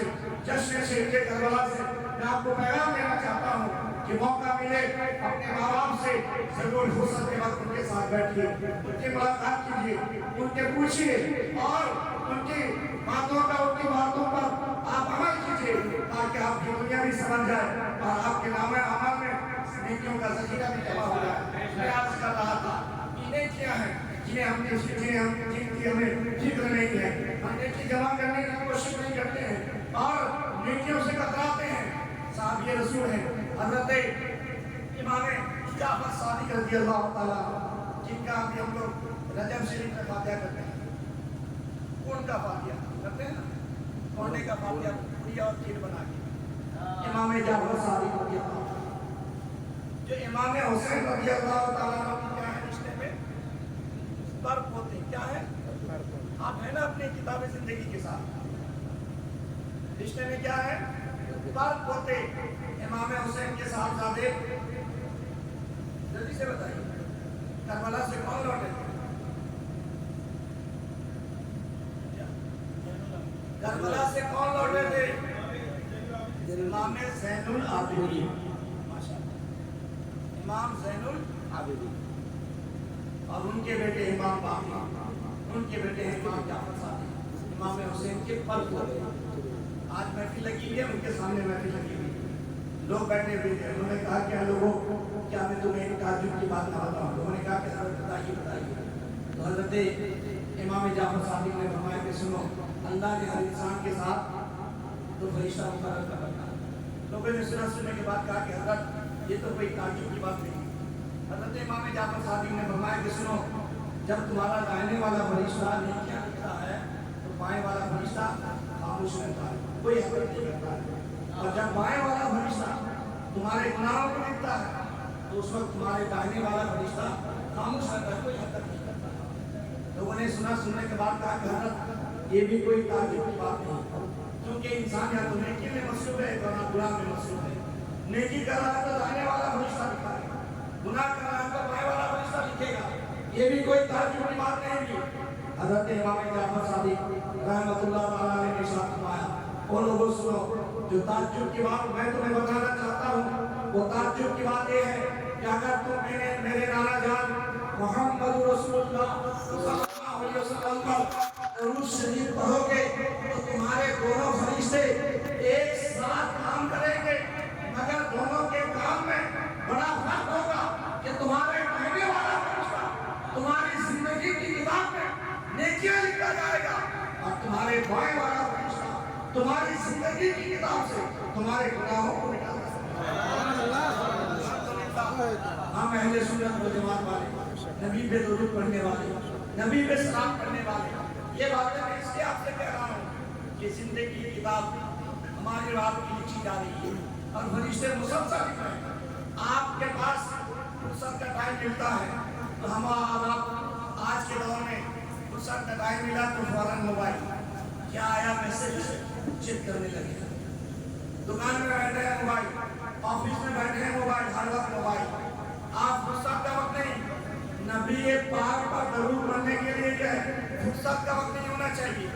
سے، جشن شہید کربلا سے میں آپ کو پیغام دینا چاہتا ہوں کہ موقع ملے اپنے ماں باپ سے ضرور فرصت کے وقت ان کے ساتھ بیٹھیے، ان کی ملاقات کیجیے، ان کے پوچھیے اور ان کی باتوں پر آپ عمل کیجیے تاکہ آپ کی دنیا بھی سمجھ جائے اور آپ کے نام عمل میں نیکیوں کا ذخیرہ بھی جمع ہو جائے۔ میں عرض کر رہا تھا کہ نیکیاں ہیں جن کی ہمیں فکر نہیں ہے، ہم نیکی جمع کرنے کی کوشش نہیں کرتے ہیں اور نیکیوں سے کتراتے ہیں۔ صاحب یہ رسول ہیں حضرت امام جعفر صادق رضی اللہ تعالیٰ جن کا ابھی ہم لوگ رجب شریف میں فاتحہ کرتے ہیں، کون کا فاتحہ کرتے ہیں نا، کونڈے کا فاتحہ پوری اور کھیر بنا کے امام جعفر صادق رضی اللہ تعالیٰ جو امام حسین رضی اللہ تعالیٰ کی کیا ہے رشتے میں فرق ہوتے ہیں، کیا ہے آپ ہیں نا اپنی کتاب زندگی کے ساتھ، رشتے میں کیا ہے فرق ہوتے۔ امام حسین کے صاحبزادے جلدی سے بتائیے کربلا سے کون لوٹے تھے؟ کربلا سے کون لوٹے تھے؟ امام زین العابدین، امام زین العابدین اور ان کے بیٹے امام باقر، ان کے بیٹے امام جعفر صادق، امام حسین کے فرق ہوتے ہیں۔ آج محفل لگی ہے، ان کے سامنے محفل لگی ہوئی، لوگ بیٹھے ہوئے تھے، انہوں نے کہا کہ لوگوں کیا میں تمہیں ایک تعجب کی بات نہ بتاؤں؟ لوگوں نے کہا کہ حضرت بتائیے۔ تو حضرت امام جعفر صادق نے فرمایا کہ سنو، اللہ نے ہر انسان کے ساتھ تو فرشتہ مقرر کر رکھا ہے۔ لوگوں نے سننے کے بعد کہا کہ حضرت یہ تو کوئی تعجب کی بات نہیں۔ حضرت امام جعفر صادق نے فرمایا کہ سنو، جب تمہارا دائنے والا فرشتہ نیکیاں لکھتا ہے تو بائیں والا فرشتہ خاموش رہتا ہے، کوئی حرکت نہیں کرتا ہے، اور جب بائیں والا فرشتہ تمہارے گناہوں کو لکھتا ہے تو اس وقت تمہارے دائنے والا فرشتہ خاموش رہتا ہے، کوئی حرکت نہیں کرتا۔ لوگوں نے سننے کے بعد کہا کہ حضرت یہ بھی کوئی تعجب کی بات نہیں، کیونکہ انسان یا تو نیکی میں مصروف ہے یا گناہ میں مصروف ہے۔ نیکی کر رہا ہے تو دائنے والا فرشتہ لکھا ہے، گناہ کر رہا ہے تو بائیں والا فرشتہ لکھے گا، یہ بھی کوئی تعجب کی بات نہیں ہے۔ حضرت امام جعفر صادق رحمۃ اللہ تعالیٰ نے ارشاد فرمایا، وہ لوگوں سنو، جو تعجب کی بات میں تمہیں بتانا چاہتا ہوں وہ تعجب کی بات یہ ہے کہ اگر تم میرے نانا جان محمد رسول اللہ صلی اللہ علیہ وسلم پر درود شریف پڑھو گے تو تمہارے دونوں فرشتے ایک ساتھ کام کریں گے، مگر دونوں کے کام میں بڑا فرق ہوگا کہ تمہارے کہنے والا فرشتہ تمہاری زندگی کی کتاب میں نیکیاں لکھا جائے گا، اور تمہارے بائیں والا فرشتہ تمہاری زندگی کی کتاب سے تمہارے گناہوں کو مٹا دے گا۔ ہم اہل سنت و جماعت والے، نبی پہ درود پڑھنے والے، نبی پہ سلام کرنے والے، یہ باتیں میں اس لیے آپ سے کہہ رہا ہوں کہ زندگی کی کتاب ہماری رات کی لکھی جا رہی ہے اور فرشتے مسلسل لکھ رہے ہیں۔ آپ کے پاس فرصت کا ٹائم ملتا ہے تو ہم آپ آج کے دور میں فرصت کا ٹائم ملا تو فوراً موبائل کیا آیا میسج چیک کرنے لگے، دکان میں بیٹھے ہیں موبائل، آفس میں بیٹھے ہیں موبائل، ہر وقت موبائل۔ آپ فرصت کا وقت نہیں، نبی پاک پر درود پڑھنے کے لیے جو ہے فرصت کا وقت نہیں ہونا چاہیے،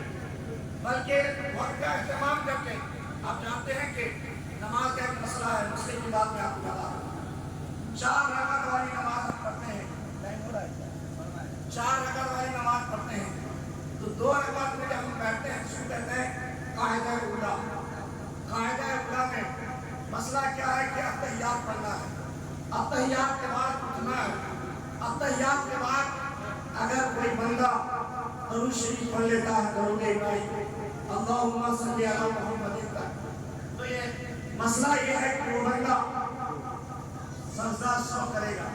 بلکہ وقت کا اہتمام کرتے ہیں۔ آپ جانتے ہیں کہ نماز کا ایک مسئلہ ہے، مسئلے کی بات میں آپ کو بتا رہا ہوں۔ 4 رکعت والی نماز ہم پڑھتے ہیں، ٹائم ہو رہا ہے، 4 رکعت والی نماز پڑھتے ہیں تو 2 رکعت میں جب ہم بیٹھتے ہیں شروع کہتے ہیں قاعدہ اولا۔ قاعدہ اولا میں مسئلہ کیا ہے کہ اتحیات پڑھنا ہے، اتحیات کے بعد اٹھنا ہے، اتحیات کے بعد اگر کوئی بندہ درود شریف پڑھ لیتا ہے، درود ابراہیم اللہم صلی علی محمد تک، تو یہ مسئلہ یہ ہے کہ وہ بندہ سجدہ سو کرے گا،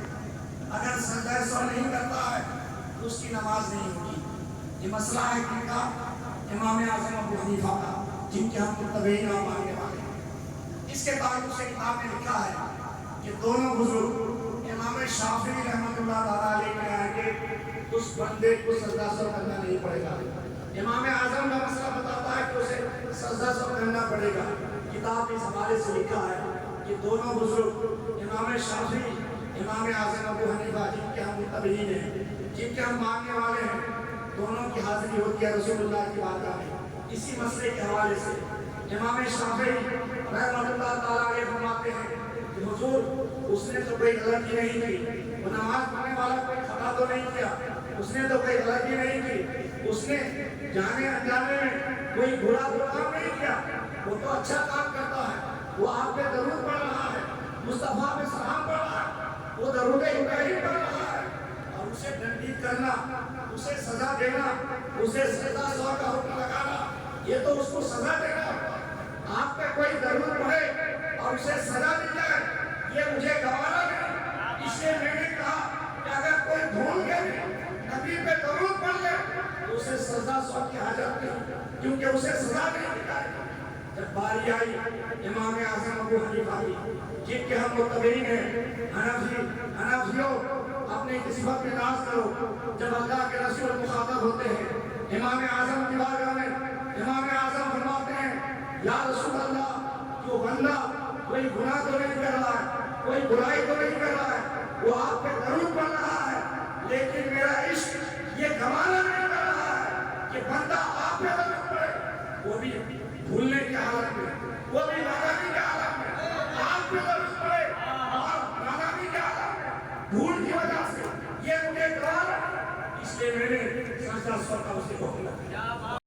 اگر سجدہ سو نہیں کرتا ہے تو اس کی نماز نہیں ہوگی۔ یہ مسئلہ ہے کہ کا امام اعظم ابو حنیفہ کا، جن کے ہم متبعین اور ماننے والے ہیں۔ اس کے تعلق سے کتاب نے لکھا ہے کہ دونوں بزرگ امام شافعی رحمۃ اللہ تعالیٰ علیہ کے آگے اس بندے کو سجدہ سو کرنا نہیں پڑے گا۔ امام اعظم کا مسئلہ بتاتا ہے کہ اسے سجدہ سو کرنا پڑے گا۔ کتاب اس حوالے سے لکھا ہے کہ دونوں بزرگ امام شافعی، امام اعظم ابو حنیفہ، جن کے ہم متبعین ہیں، جن کے ہم ماننے والے ہیں، دونوں کی حاضری ہوتی ہے رسول اللہ کی بارگاہ میں۔ اسی مسئلے کے حوالے سے امام شافعی رحمۃ اللہ تعالیٰ علیہ فرماتے ہیں کہ حضور اس نے تو کوئی غلطی نہیں کی، وہ نماز پڑھنے والا کوئی خطا تو نہیں کیا، اس نے تو کوئی غلطی نہیں کی، اس نے جانے انجانے میں کوئی برا کام نہیں کیا، وہ تو اچھا کام کرتا ہے، وہ آپ پہ درود پڑھ رہا ہے، مصطفیٰ پہ سلام پڑھ رہا ہے، وہ درود ابراہیم پڑھ رہا ہے، اور اسے تنقید کرنا، اسے سزا دینا، اسے سزا سزا کا حکم لگانا، یہ تو اس کو سزا دینا ہوگا۔ آپ پہ کوئی درود پڑھے اور اسے سزا دی جائے، یہ مجھے گوارا نہیں۔ اس لیے میں نے کہا کہ اگر کوئی بھول کے نبی پہ درود پڑھ لے تو اسے سزا سو کی حاجت نہیں، کیونکہ اسے سزا نہیں دی جائے گی۔ جب باری آئی امام اعظم ابو حنیفہ کی، جن کے ہم متبعین ہیں، حنفیوں، اپنی صفت میں ناز کرو۔ جب اللہ کے رسول مخاطب ہوتے ہیں امام اعظم کی بارگاہ میں، امام اعظم فرماتے ہیں یا رسول اللہ، جو بندہ کوئی گناہ تو نہیں کر رہا ہے، کوئی برائی تو نہیں کر رہا ہے، وہ آپ پہ درود پڑھ رہا ہے، لیکن میرا عشق یہ گوارا نہیں کر رہا ہے کہ بندہ آپ پہ درود پڑھے، وہ بھی بھولنے کی حالت میں، وہ بھی نادانی کی حالت میں آپ پہ درود پڑھے، اور نادانی کی حالت میں بھول کی وجہ سے یہ مجھے گوارا، اس لیے میں نے سجدہ سر کا اسے حکم لگا۔